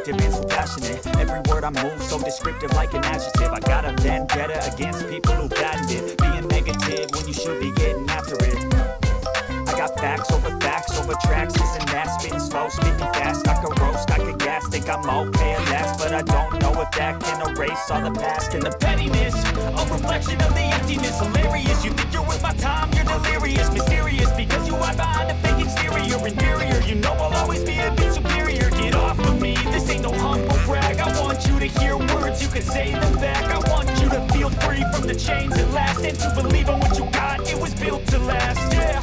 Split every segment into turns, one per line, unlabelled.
instinctive and so passionate. Every word I move so descriptive like an adjective. I got a vendetta against people who patented being negative when you should be getting after it. I got facts over tracks, isn't that spitting slow, speaking fast, I could roast, I could gas, think I'm okay at last, but I don't know if that can erase all the past and the pettiness, a reflection of the emptiness, hilarious, you think you're worth my time, you're delirious, mysterious, because you hide behind a fake exterior, inferior, you know I'll always be a bit superior, get off of me, this ain't no humble brag, I want you to hear words, you can say them back, I want you to feel free from the chains at last, and to believe in what you got, it was built to last, yeah.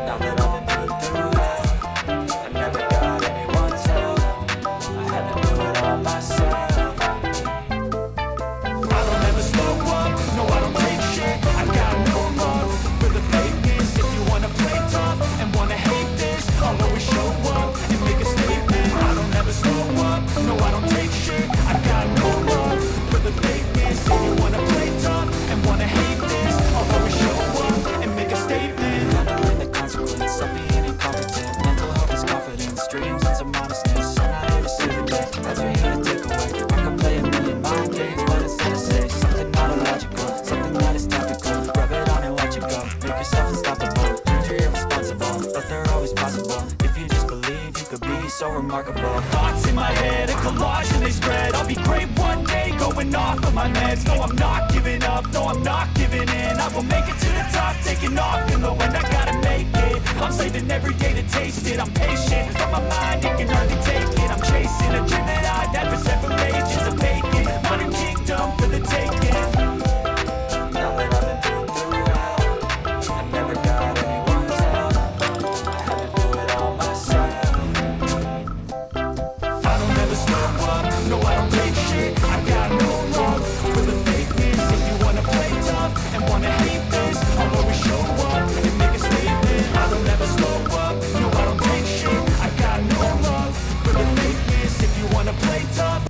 Now that I've been put through that, I never got anyone's help. I had to do it all myself.
I don't ever slow up, no I don't take shit. I got no love for the fakeness. If you wanna play tough and wanna hate this, I'll always show up and make a statement. I don't ever slow up, no I don't take shit. I got no love for the fakeness. If you wanna play tough and wanna hate this, I'll always show up and make a statement.
Consequence of being incompetent. Mental health is confidence, dreams and some modestness. I'm not here to save the day, that's for you to take away. I can play a million mind games, but instead I say something not illogical, something that is topical. Rub it on and watch it go, make yourself unstoppable. Dreams are irresponsible, but they're always possible. If you just believe, you could be so remarkable.
Thoughts in my head, a collage and they spread. I'll be great one day, going off of my meds. No, I'm not giving up, no, I'm not giving in. I will make it to the top, taking off in the wind. I gotta make it, I'm saving every day to taste it. I'm patient, but my mind, it can hardly take it. I'm chasing a dream that I've had for several ages. A vacant, modern kingdom for the taking.
Now that I've been through hell, I never got anyone's help. I had to do it all myself.
I don't ever slow up, no I don't take shit. I got no love for the fakeness. If you wanna play tough and wanna hate this, I'll always show up and make a statement. I don't ever slow up, no I don't take shit. I got no love for the fakeness. If you wanna play tough